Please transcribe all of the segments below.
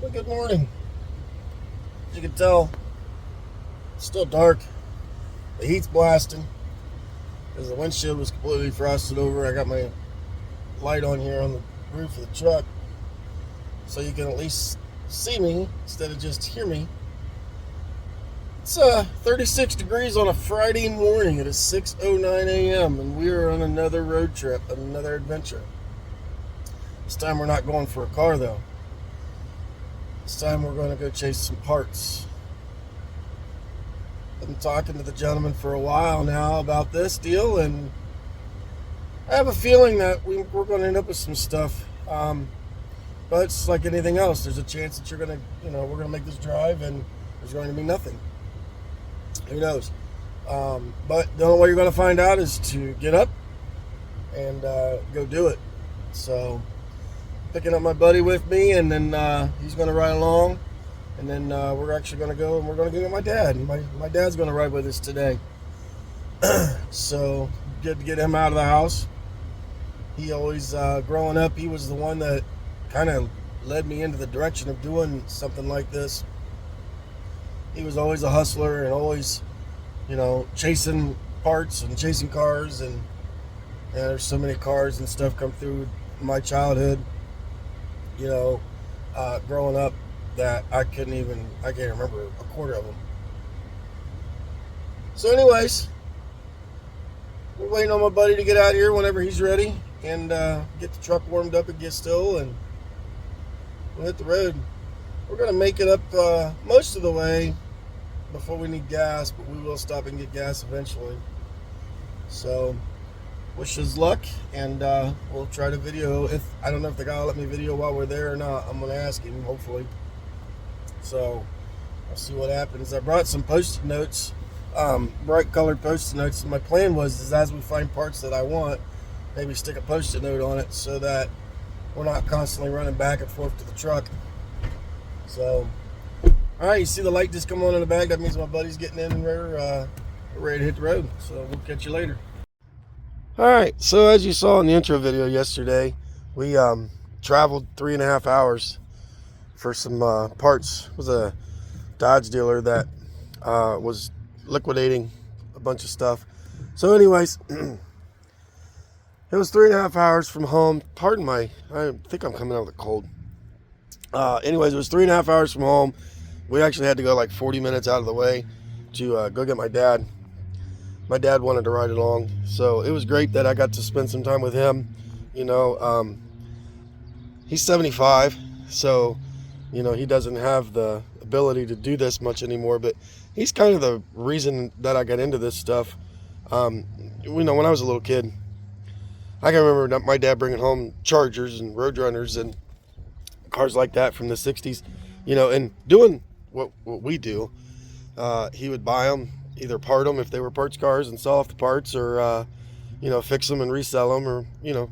Well, good morning. As you can tell, it's still dark. The heat's blasting because the windshield was completely frosted over. I got my light on here on the roof of the truck so you can at least see me instead of just hear me. It's 36 degrees on a Friday morning. It is 6:09 a.m. and we are on another road trip, another adventure. This time we're not going for a car though. This time we're going to go chase some parts. I've been talking to the gentleman for a while now about this deal, and I have a feeling that we're going to end up with some stuff. But it's like anything else. There's a chance that we're going to make this drive and there's going to be nothing. Who knows? But the only way you're going to find out is to get up and go do it. So, picking up my buddy with me, and then he's going to ride along. And then we're actually going to go and we're going to go get my dad. My dad's going to ride with us today. So, good to get him out of the house. He always, growing up, he was the one that kind of led me into the direction of doing something like this. He was always a hustler and always, chasing parts and chasing cars. And there's so many cars and stuff come through my childhood, growing up, that I can't remember a quarter of them. So anyways, we're waiting on my buddy to get out here whenever he's ready and get the truck warmed up and get still, and we'll hit the road. We're going to make it up most of the way before we need gas, but we will stop and get gas eventually. So wish us luck, and we'll try to video. I don't know if the guy will let me video while we're there or not. I'm going to ask him, hopefully. So I'll see what happens. I brought some post-it notes, bright colored post-it notes. And my plan was as we find parts that I want, maybe stick a post-it note on it so that we're not constantly running back and forth to the truck. So, all right, you see the light just come on in the back. That means my buddy's getting in and we're ready to hit the road. So we'll catch you later. All right, so as you saw in the intro video yesterday, we traveled 3.5 hours for some parts. It was a Dodge dealer that was liquidating a bunch of stuff. So anyways, it was 3.5 hours from home. I think I'm coming out with a cold. Anyways, it was 3.5 hours from home. We actually had to go like 40 minutes out of the way to go get my dad. My dad wanted to ride along, so it was great that I got to spend some time with him. He's 75, so he doesn't have the ability to do this much anymore, but he's kind of the reason that I got into this stuff. When I was a little kid, I can remember my dad bringing home Chargers and Roadrunners and cars like that from the 60s, and doing what we do. He would buy them, either part them if they were parts cars and sell off the parts, or fix them and resell them, or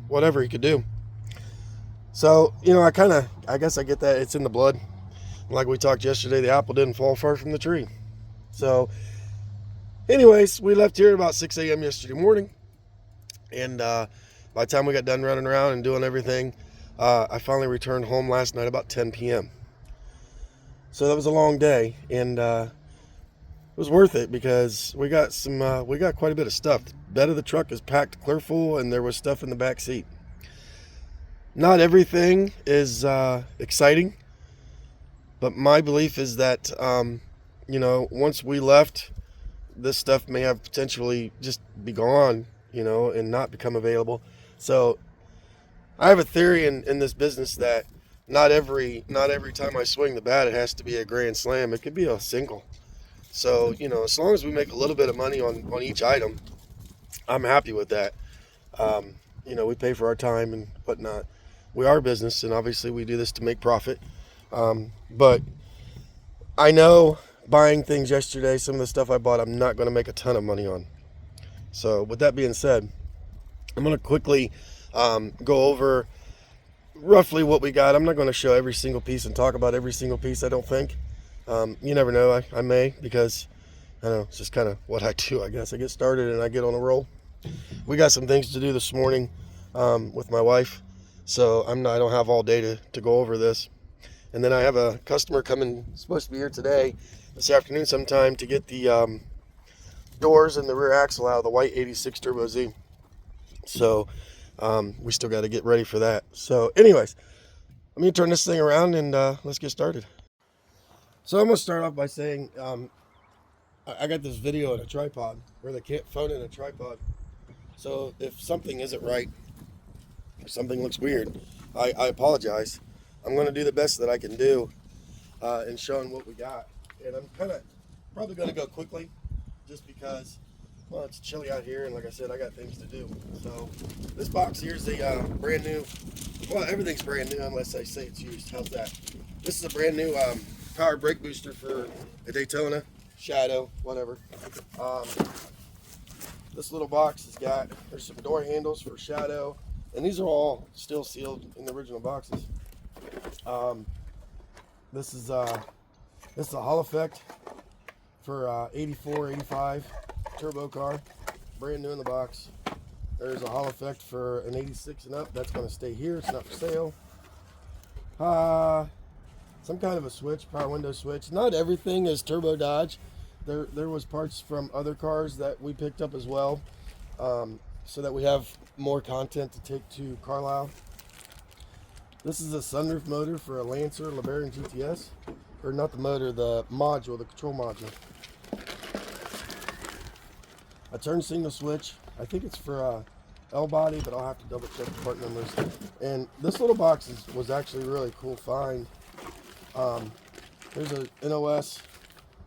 whatever he could do. So I guess I get that it's in the blood. Like we talked yesterday, the apple didn't fall far from the tree. So anyways, we left here at about 6 a.m. yesterday morning, and by the time we got done running around and doing everything, I finally returned home last night about 10 p.m. So that was a long day, and it was worth it because we got quite a bit of stuff. The bed of the truck is packed clear full, and there was stuff in the back seat. Not everything is exciting, but my belief is that once we left, this stuff may have potentially just be gone, and not become available. So I have a theory in this business that not every time I swing the bat, it has to be a grand slam. It could be a single. So, as long as we make a little bit of money on each item, I'm happy with that. We pay for our time and whatnot. We are a business, and obviously we do this to make profit. But I know buying things yesterday, some of the stuff I bought, I'm not going to make a ton of money on. So with that being said, I'm going to quickly go over roughly what we got. I'm not going to show every single piece and talk about every single piece, I don't think. You never know. I may, because I don't know, it's just kind of what I do, I guess. I get started and I get on a roll. We got some things to do this morning with my wife, so I don't have all day to go over this. And then I have a customer coming, supposed to be here today, this afternoon sometime, to get the doors and the rear axle out of the white 86 Turbo Z. So we still got to get ready for that. So anyways, let me turn this thing around and let's get started. So I'm going to start off by saying I got this video on a tripod, or the phone in a tripod. So if something isn't right, or something looks weird, I apologize. I'm going to do the best that I can do in showing what we got. And I'm probably going to go quickly just because, well, it's chilly out here, and like I said, I got things to do. So this box here is a brand new, well, everything's brand new unless I say it's used. How's that? This is a brand new power brake booster for a Daytona, Shadow, whatever. This little box has got, there's some door handles for Shadow, and these are all still sealed in the original boxes. This is a Hall effect for 84, 85 turbo car, brand new in the box. There's a Hall effect for an 86 and up. That's going to stay here. It's not for sale. Some kind of a switch, power window switch. Not everything is turbo Dodge. There was parts from other cars that we picked up as well, so that we have more content to take to Carlisle. This is a sunroof motor for a Lancer Lebaron GTS, or not the motor, the module, the control module. A turn signal switch. I think it's for L body, but I'll have to double check the part numbers. And this little box was actually a really cool find. There's a NOS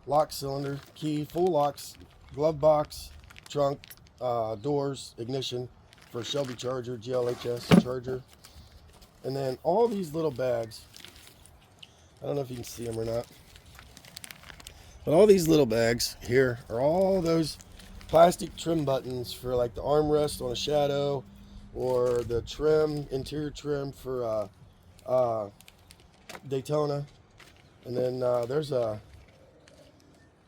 lock cylinder, key, full locks, glove box, trunk, doors, ignition for a Shelby Charger, GLHS Charger. And then all these little bags, I don't know if you can see them or not, but all these little bags here are all those plastic trim buttons for like the armrest on a Shadow, or the trim, interior trim for Daytona. And then there's a,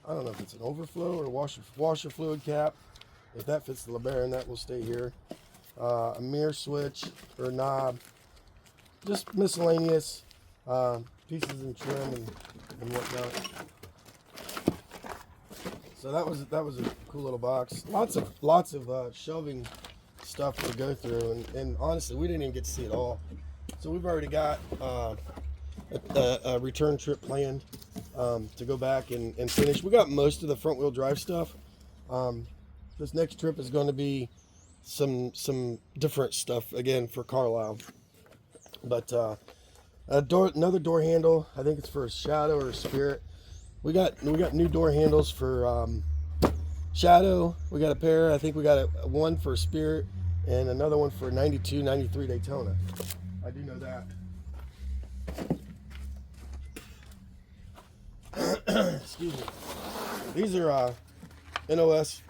I don't know if it's an overflow or washer fluid cap. If that fits the LeBaron, that will stay here. A mirror switch or knob. Just miscellaneous pieces and trim and whatnot. So that was a cool little box. Lots of shelving stuff to go through, and honestly, we didn't even get to see it all. So we've already got a return trip planned to go back and finish. We got most of the front wheel drive stuff. This next trip is going to be some different stuff again for Carlisle. But another door handle. I think it's for a Shadow or a Spirit. We got new door handles for Shadow. We got a pair. I think we got one for Spirit and another one for 92, 93 Daytona. I do know that. Excuse me. These are NOS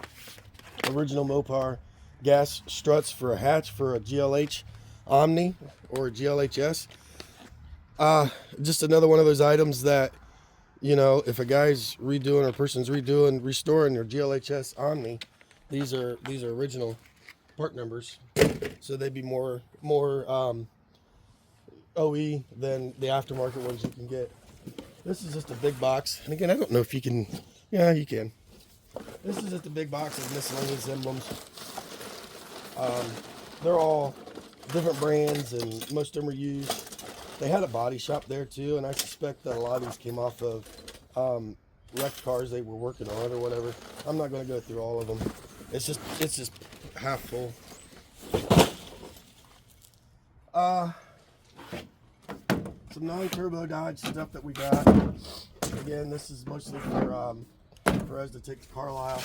original Mopar gas struts for a hatch for a GLH Omni or a GLHS. Just another one of those items that, you know, if a guy's redoing or a person's restoring their GLHS Omni, these are original part numbers, so they'd be more OE than the aftermarket ones you can get. This is just a big box, and again, I don't know if you can. Yeah, you can. This is just a big box of miscellaneous emblems. They're all different brands, and most of them are used. They had a body shop there too, and I suspect that a lot of these came off of wrecked cars they were working on or whatever. I'm not going to go through all of them. It's just half full. Some non-turbo Dodge stuff that we got. Again, this is mostly for us to take to Carlisle.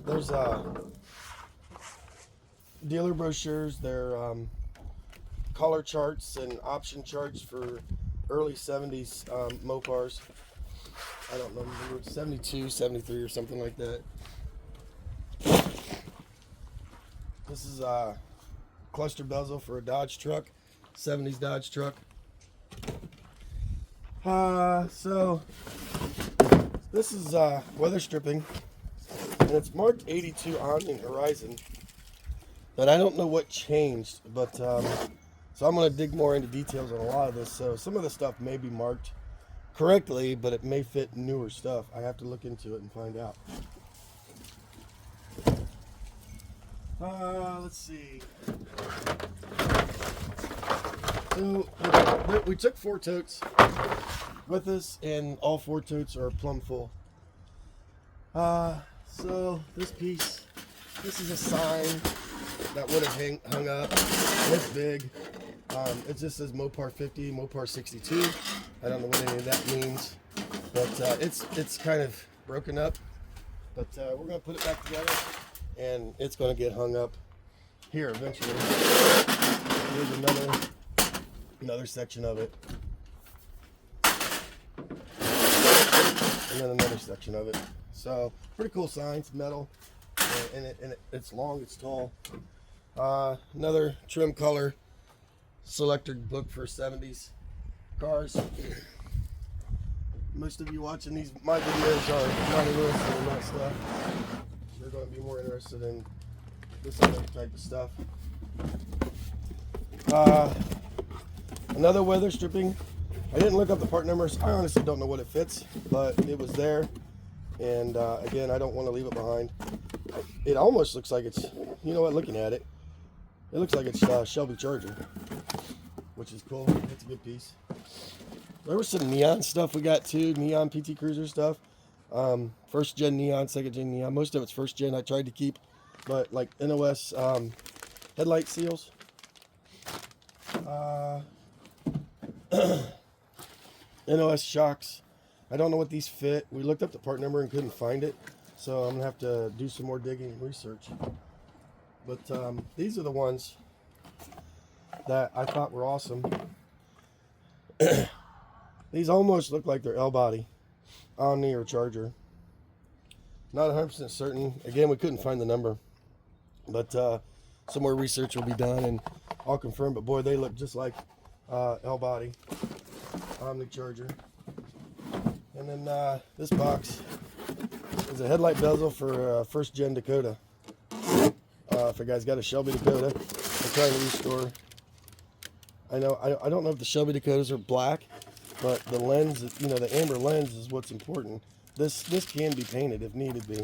There's dealer brochures. They're color charts and option charts for early 70s Mopars. I don't know, 72, 73 or something like that. This is a cluster bezel for a Dodge truck, 70s Dodge truck. So this is weather stripping, and it's marked 82 Omni Horizon, but I don't know what changed. But So I'm going to dig more into details on a lot of this. So some of the stuff may be marked correctly, but it may fit newer stuff. I have to look into it and find out. Let's see. So we took 4 totes with us, and all 4 totes are plumb full. So this piece, this is a sign that would have hung up. It's big. It just says Mopar 50, Mopar 62. I don't know what any of that means, but it's kind of broken up. But we're gonna put it back together, and it's gonna get hung up here eventually. Here's another section of it, and then another section of it. So pretty cool sign. It's metal, and it's long, it's tall. Another trim color selector book for 70s cars. Most of you watching my videos are not interested in that stuff. They're going to be more interested in this other type of stuff. Another weather stripping. I didn't look up the part numbers. I honestly don't know what it fits, but it was there. And again, I don't want to leave it behind. It almost looks like it's, you know what, looking at it, it looks like it's Shelby Charger, which is cool. It's a good piece. There was some neon stuff we got too, neon PT Cruiser stuff. First gen neon, second gen neon. Most of it's first gen I tried to keep, but like NOS headlight seals. NOS shocks. I don't know what these fit. We looked up the part number and couldn't find it, so I'm gonna have to do some more digging and research. But these are the ones that I thought were awesome. These almost look like they're L-body, Omni or Charger. Not 100% certain. Again, we couldn't find the number, but some more research will be done and I'll confirm. But boy, they look just like L-body, Omni Charger. And then this box is a headlight bezel for first gen Dakota. If a guy's got a Shelby Dakota, I'm trying to restore. I don't know if the Shelby Dakotas are black, but the lens, you know, the amber lens is what's important. This can be painted if needed be.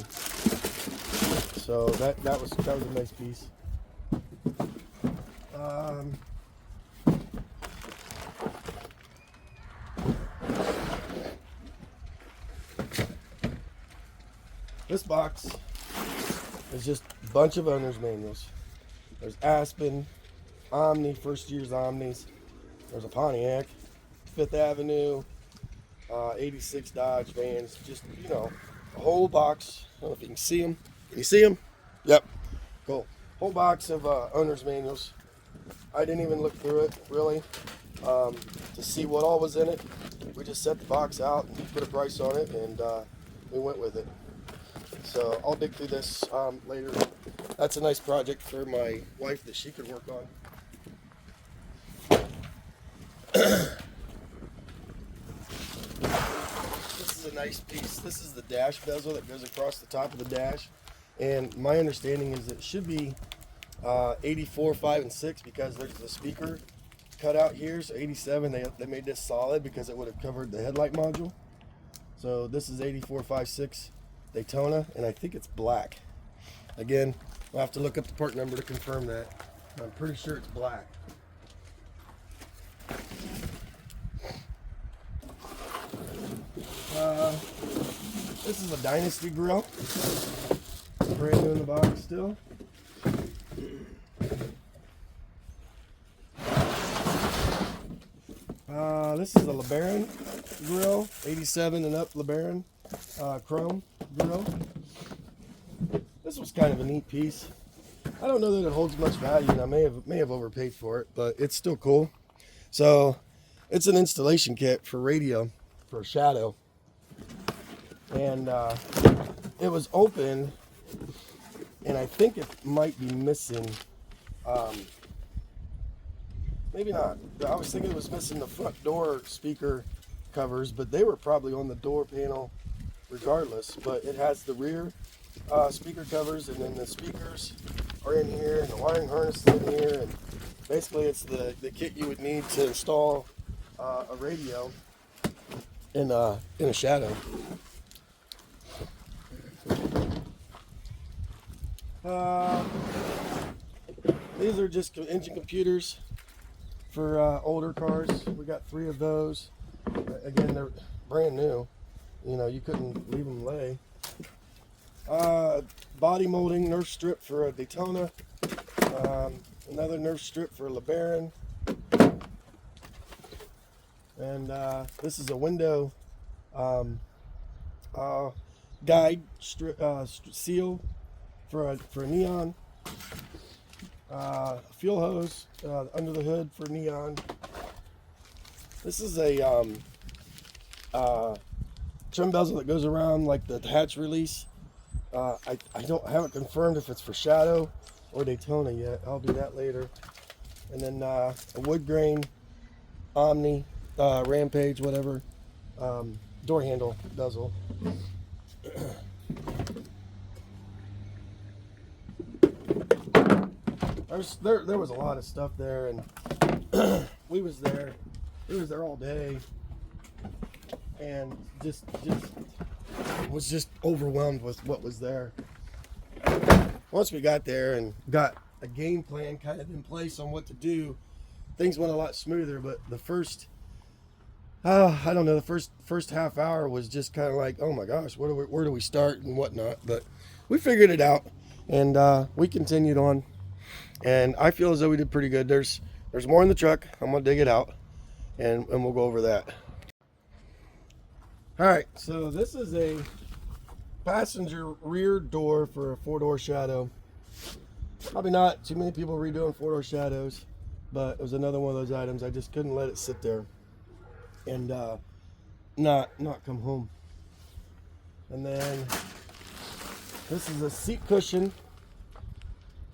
So that was a nice piece. This box is just a bunch of owner's manuals. There's Aspen, Omni, first year's Omnis. There's a Pontiac, 5th Avenue, 86 Dodge vans. Just, you know, a whole box. I don't know if you can see them. Can you see them? Yep. Cool. Whole box of owner's manuals. I didn't even look through it, really, to see what all was in it. We just set the box out and put a price on it, and we went with it. So I'll dig through this later. That's a nice project for my wife that she could work on. This is a nice piece. This is the dash bezel that goes across the top of the dash. And my understanding is it should be 84, 5, and 6 because there's the speaker cut out here. So 87, they made this solid because it would have covered the headlight module. So this is 84, 5, 6 Daytona, and I think it's black. Again, I'll have to look up the part number to confirm that. I'm pretty sure it's black. This is a Dynasty Grill. Brand new in the box still. This is a Lebaron grill, 87 and up Lebaron chrome grill. This was kind of a neat piece. I don't know that it holds much value, and I may have overpaid for it, but it's still cool. So it's an installation kit for radio for a Shadow, and it was open, and I think it might be missing. Maybe not. I was thinking it was missing the front door speaker covers, but they were probably on the door panel regardless. But it has the rear speaker covers, and then the speakers are in here, and the wiring harness is in here, and Basically, it's the kit you would need to install a radio in a shadow. These are just engine computers for older cars. We got 3 of those. Again, they're brand new. You know, you couldn't leave them lay. Body molding Nerf strip for a Daytona. Another Nerf strip for a Lebaron. And this is a window guide strip, seal for a neon. Fuel hose under the hood for neon. This is a trim bezel that goes around like the hatch release. I haven't confirmed if it's for Shadow or Daytona yet. I'll do that later. And then a wood grain Omni Rampage, whatever, door handle bezel. There was a lot of stuff there, and we was there all day, and was just overwhelmed with what was there. Once we got there and got a game plan kind of in place on what to do, things went a lot smoother. But the first I don't know, the first half hour was just kind of like, oh my gosh, where do we start and whatnot. But we figured it out, and we continued on, and I feel as though we did pretty good. There's more in the truck. I'm gonna dig it out, and we'll go over that. All right, so this is a passenger rear door for a 4-door Shadow. Probably not too many people redoing 4-door Shadows, but it was another one of those items. I just couldn't let it sit there and not come home. And then this is a seat cushion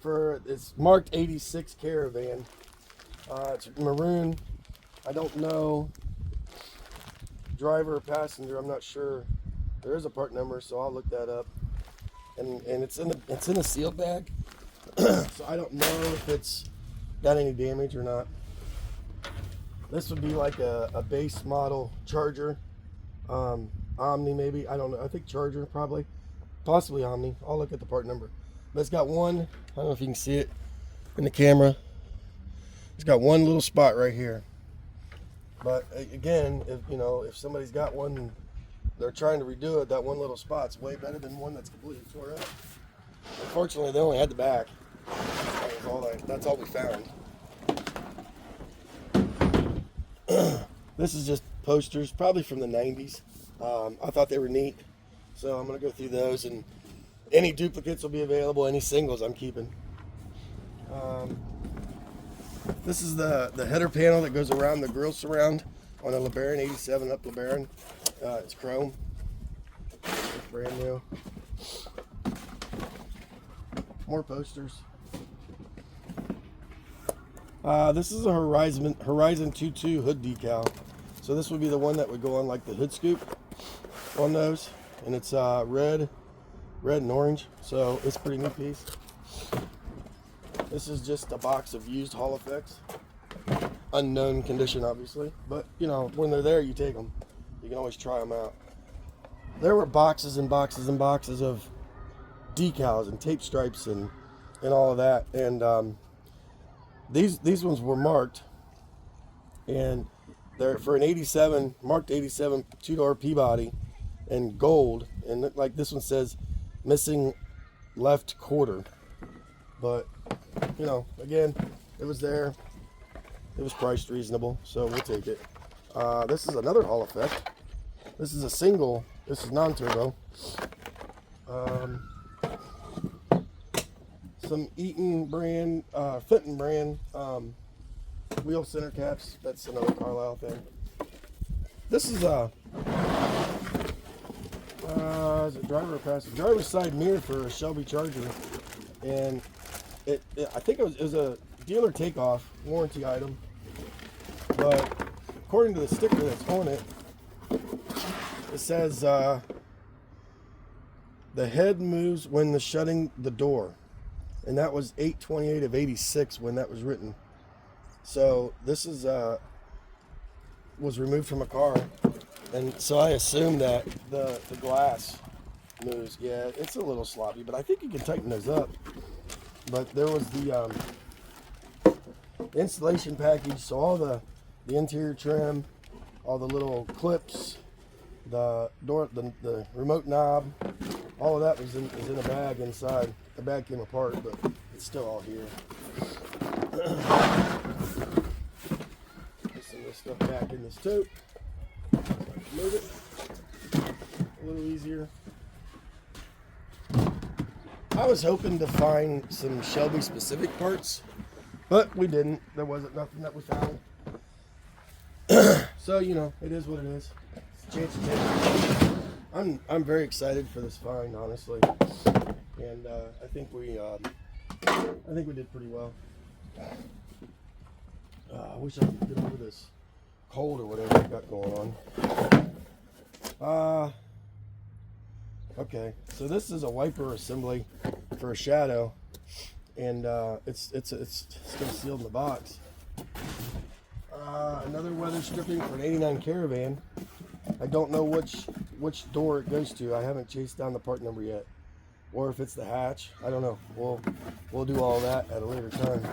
for, it's marked 86 Caravan. It's maroon. I don't know, driver or passenger, I'm not sure. There is a part number, so I'll look that up. And it's in a sealed bag, so I don't know if it's got any damage or not. This would be like a base model Charger, Omni maybe, I don't know. I think Charger probably, possibly Omni. I'll look at the part number. But it's got one, I don't know if you can see it in the camera. It's got one little spot right here. But again, if somebody's got one and they're trying to redo it, that one little spot's way better than one that's completely tore up. Unfortunately, they only had the back. That's all we found. This is just posters, probably from the 90s. I thought they were neat, so I'm going to go through those, and any duplicates will be available. Any singles I'm keeping. This is the header panel that goes around the grill surround on a Lebaron, 87 up Lebaron. It's chrome. It's brand new. More posters. This is a Horizon 2.2 hood decal. So this would be the one that would go on like the hood scoop on those. And it's red and orange. So it's a pretty neat piece. This is just a box of used Hall Effects. Unknown condition, obviously. But, when they're there, you take them. You can always try them out. There were boxes and boxes and boxes of decals and tape stripes and all of that. And these ones were marked. And they're for an 87, marked 87 2-door Peabody in gold. And like this one says, missing left quarter. But, again, it was there. It was priced reasonable, so we'll take it. This is another Hall Effect. This is a single. This is non-turbo. Some Eaton brand, Fenton brand wheel center caps. That's another Carlisle thing. This is a is it driver or passenger? Driver's side mirror for a Shelby Charger, and I think it was a dealer takeoff warranty item, but according to the sticker that's on it, it says the head moves when shutting the door, and that was 8/28 of 86 when that was written. So this is was removed from a car, and so I assume that the glass moves. Yeah, it's a little sloppy, but I think you can tighten those up. But there was the installation package, so all the interior trim, all the little clips, the door, the remote knob, all of that was in a bag inside. The bag came apart, but it's still all here. Put some of this stuff back in this tote. So I can move it a little easier. I was hoping to find some Shelby specific parts, but we didn't. There wasn't nothing that we found. So, you know, it is what it is. It's a chance to take. I'm very excited for this find, honestly, and I think we did pretty well. I wish I could get over this cold or whatever I got going on. Okay, so this is a wiper assembly for a shadow, and it's still sealed in the box. Another weather stripping for an '89 Caravan. I don't know which door it goes to. I haven't chased down the part number yet, or if it's the hatch. I don't know. We'll do all that at a later time.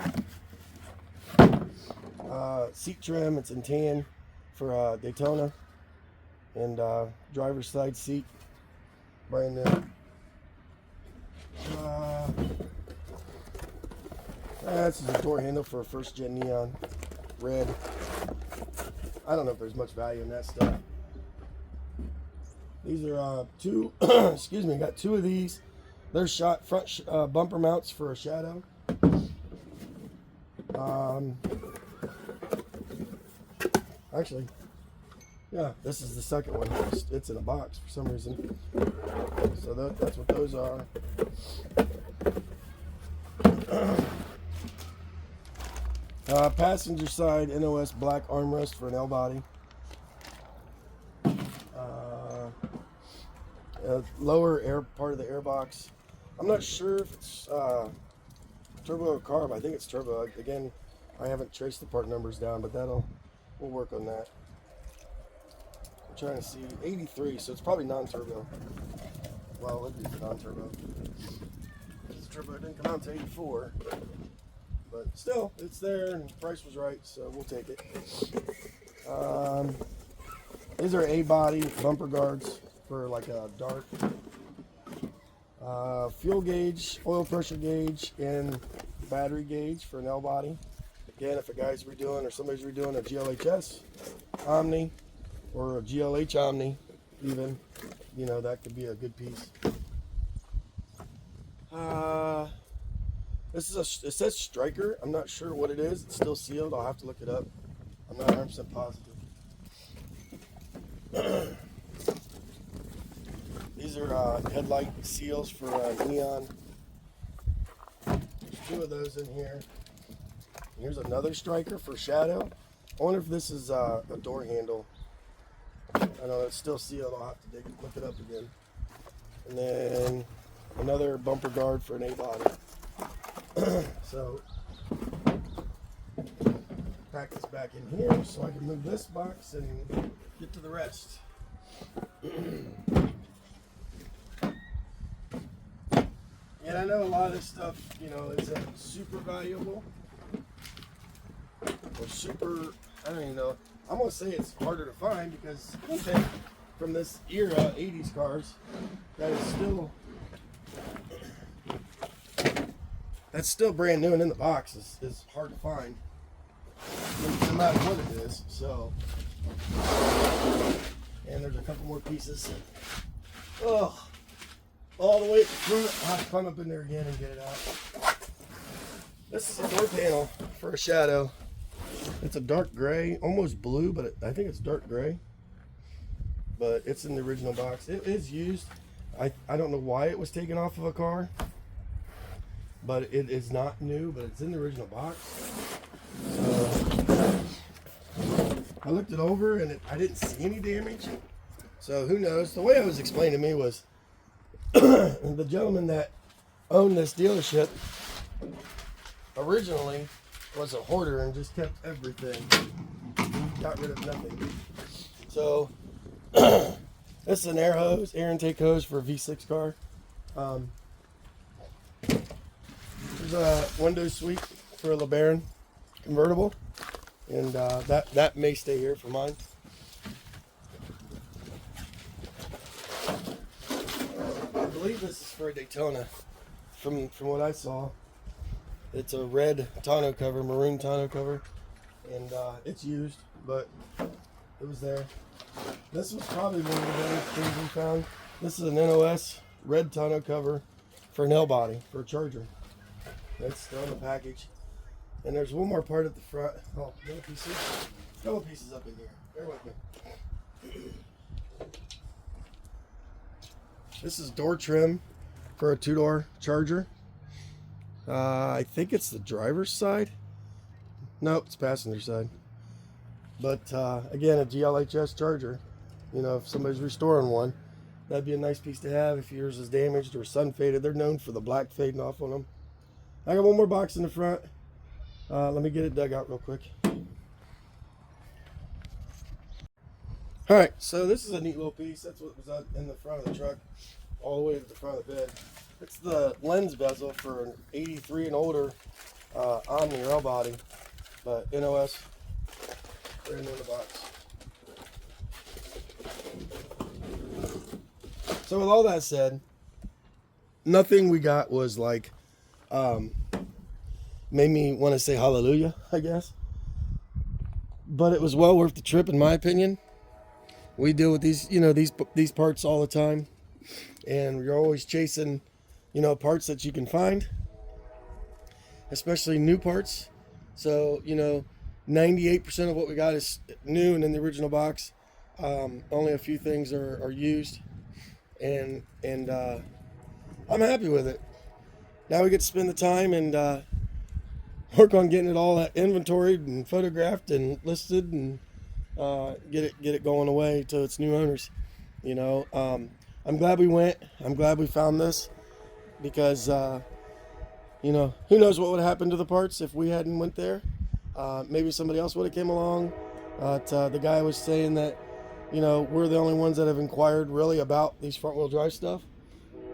Seat trim. It's in tan for Daytona, and driver's side seat, brand new. This is a door handle for a first gen Neon, red. I don't know if there's much value in that stuff. These are two, excuse me, got two of these. They're shot front bumper mounts for a shadow. Actually, yeah, this is the second one. It's in a box for some reason. So that's what those are. Passenger side NOS black armrest for an L body. Lower air part of the airbox. I'm not sure if it's turbo or carb. I think it's turbo. Again, I haven't traced the part numbers down, but we'll work on that. I'm trying to see 83, so it's probably non-turbo. Well, it is non-turbo. This turbo didn't come out to 84, but still, it's there, and the price was right, so we'll take it. These are A-body bumper guards for like a dark fuel gauge, oil pressure gauge, and battery gauge for an L body. Again, if a guy's redoing or somebody's redoing a GLHS Omni or a GLH Omni, even, you know, that could be a good piece. This is it says Striker. I'm not sure what it is. It's still sealed. I'll have to look it up. I'm not 100% positive. These are headlight seals for Neon. There's two of those in here. Here's another Striker for Shadow. I wonder if this is a door handle. I know it's still sealed. I'll have to look it up again. And then another bumper guard for an A-body. So, pack this back in here so I can move this box and get to the rest. And I know a lot of this stuff, you know, isn't super valuable or super, I don't even know. I'm going to say it's harder to find because anything from this era, 80s cars, that's still brand new and in the box is hard to find, no matter what it is. So, and there's a couple more pieces. Oh, all the way at the front. I'll have to climb up in there again and get it out. This is a door panel for a Shadow. It's a dark gray, almost blue, but I think it's dark gray. But it's in the original box. It is used. I don't know why it was taken off of a car, but it is not new, but it's in the original box. So I looked it over and I didn't see any damage. So who knows? The way it was explained to me was the gentleman that owned this dealership originally was a hoarder and just kept everything. He got rid of nothing. So this is an air hose, air intake hose for a V6 car. There's a window sweep for a Lebaron convertible, and that may stay here for mine. I believe this is for a Daytona. From what I saw, it's a red tonneau cover, maroon tonneau cover, and it's used, but it was there. This was probably one of the better things we found. This is an NOS red tonneau cover for an L body for a Charger. That's still in the package. And there's one more part at the front. Oh, little pieces. Couple pieces up in here. Bear with me. This is door trim for a 2-door Charger. I think it's the driver's side. Nope, it's passenger side. But again, a GLHS Charger. You know, if somebody's restoring one, that'd be a nice piece to have if yours is damaged or sun faded. They're known for the black fading off on them. I got one more box in the front. Let me get it dug out real quick. All right, so this is a neat little piece. That's what was out in the front of the truck, all the way to the front of the bed. It's the lens bezel for an 83 and older Omni L body, but NOS, right in the box. So with all that said, nothing we got was like, made me want to say hallelujah, I guess. But it was well worth the trip, in my opinion. We deal with these, you know, these parts all the time, and you're always chasing, you know, parts that you can find, especially new parts. So, you know, 98% of what we got is new and in the original box. Only a few things are used, and I'm happy with it. Now we get to spend the time and work on getting it all inventoried and photographed and listed, and get it going away to its new owners. You know, I'm glad we went. I'm glad we found this, because you know, who knows what would have happened to the parts if we hadn't went there. Maybe somebody else would have came along. The guy was saying that, you know, we're the only ones that have inquired really about these front wheel drive stuff.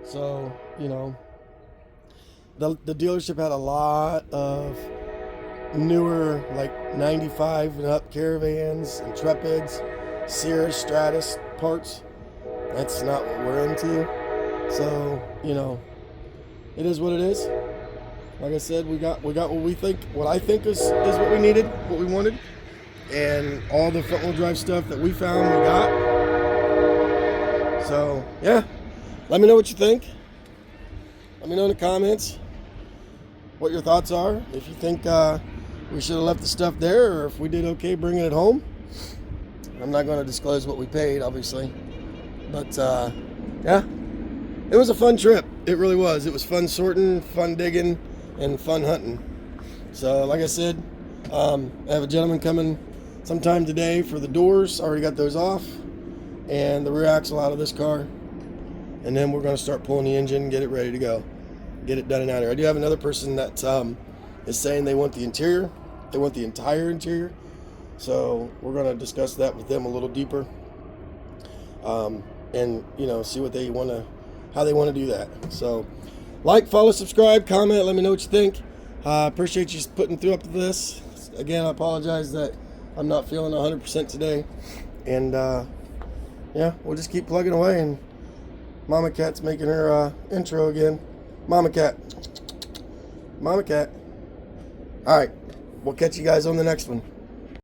So, you know, the dealership had a lot of newer, like 95 and up Caravans, Intrepids, Sierra, Stratus parts. That's not what we're into. So, you know, it is what it is. Like I said, we got what I think is what we needed, what we wanted, and all the front wheel drive stuff that we found, we got. So yeah, let me know what you think. Let me know in the comments what your thoughts are. If you think we should have left the stuff there, or if we did okay bringing it home. I'm not going to disclose what we paid, obviously, but yeah, it was a fun trip. It really was. It was fun sorting, fun digging, and fun hunting. So like I said, I have a gentleman coming sometime today for the doors. Already got those off, and the rear axle out of this car, and then we're going to start pulling the engine, get it ready to go, get it done and out of here. I do have another person that is saying they want the interior. They want the entire interior. So we're going to discuss that with them a little deeper, and you know, see what they want to, how they want to do that. So like, follow, subscribe, comment, let me know what you think. Appreciate you putting through up to this. Again, I apologize that I'm not feeling 100% today, and yeah, we'll just keep plugging away. And Mama Cat's making her intro again. Mama Cat. All right, we'll catch you guys on the next one.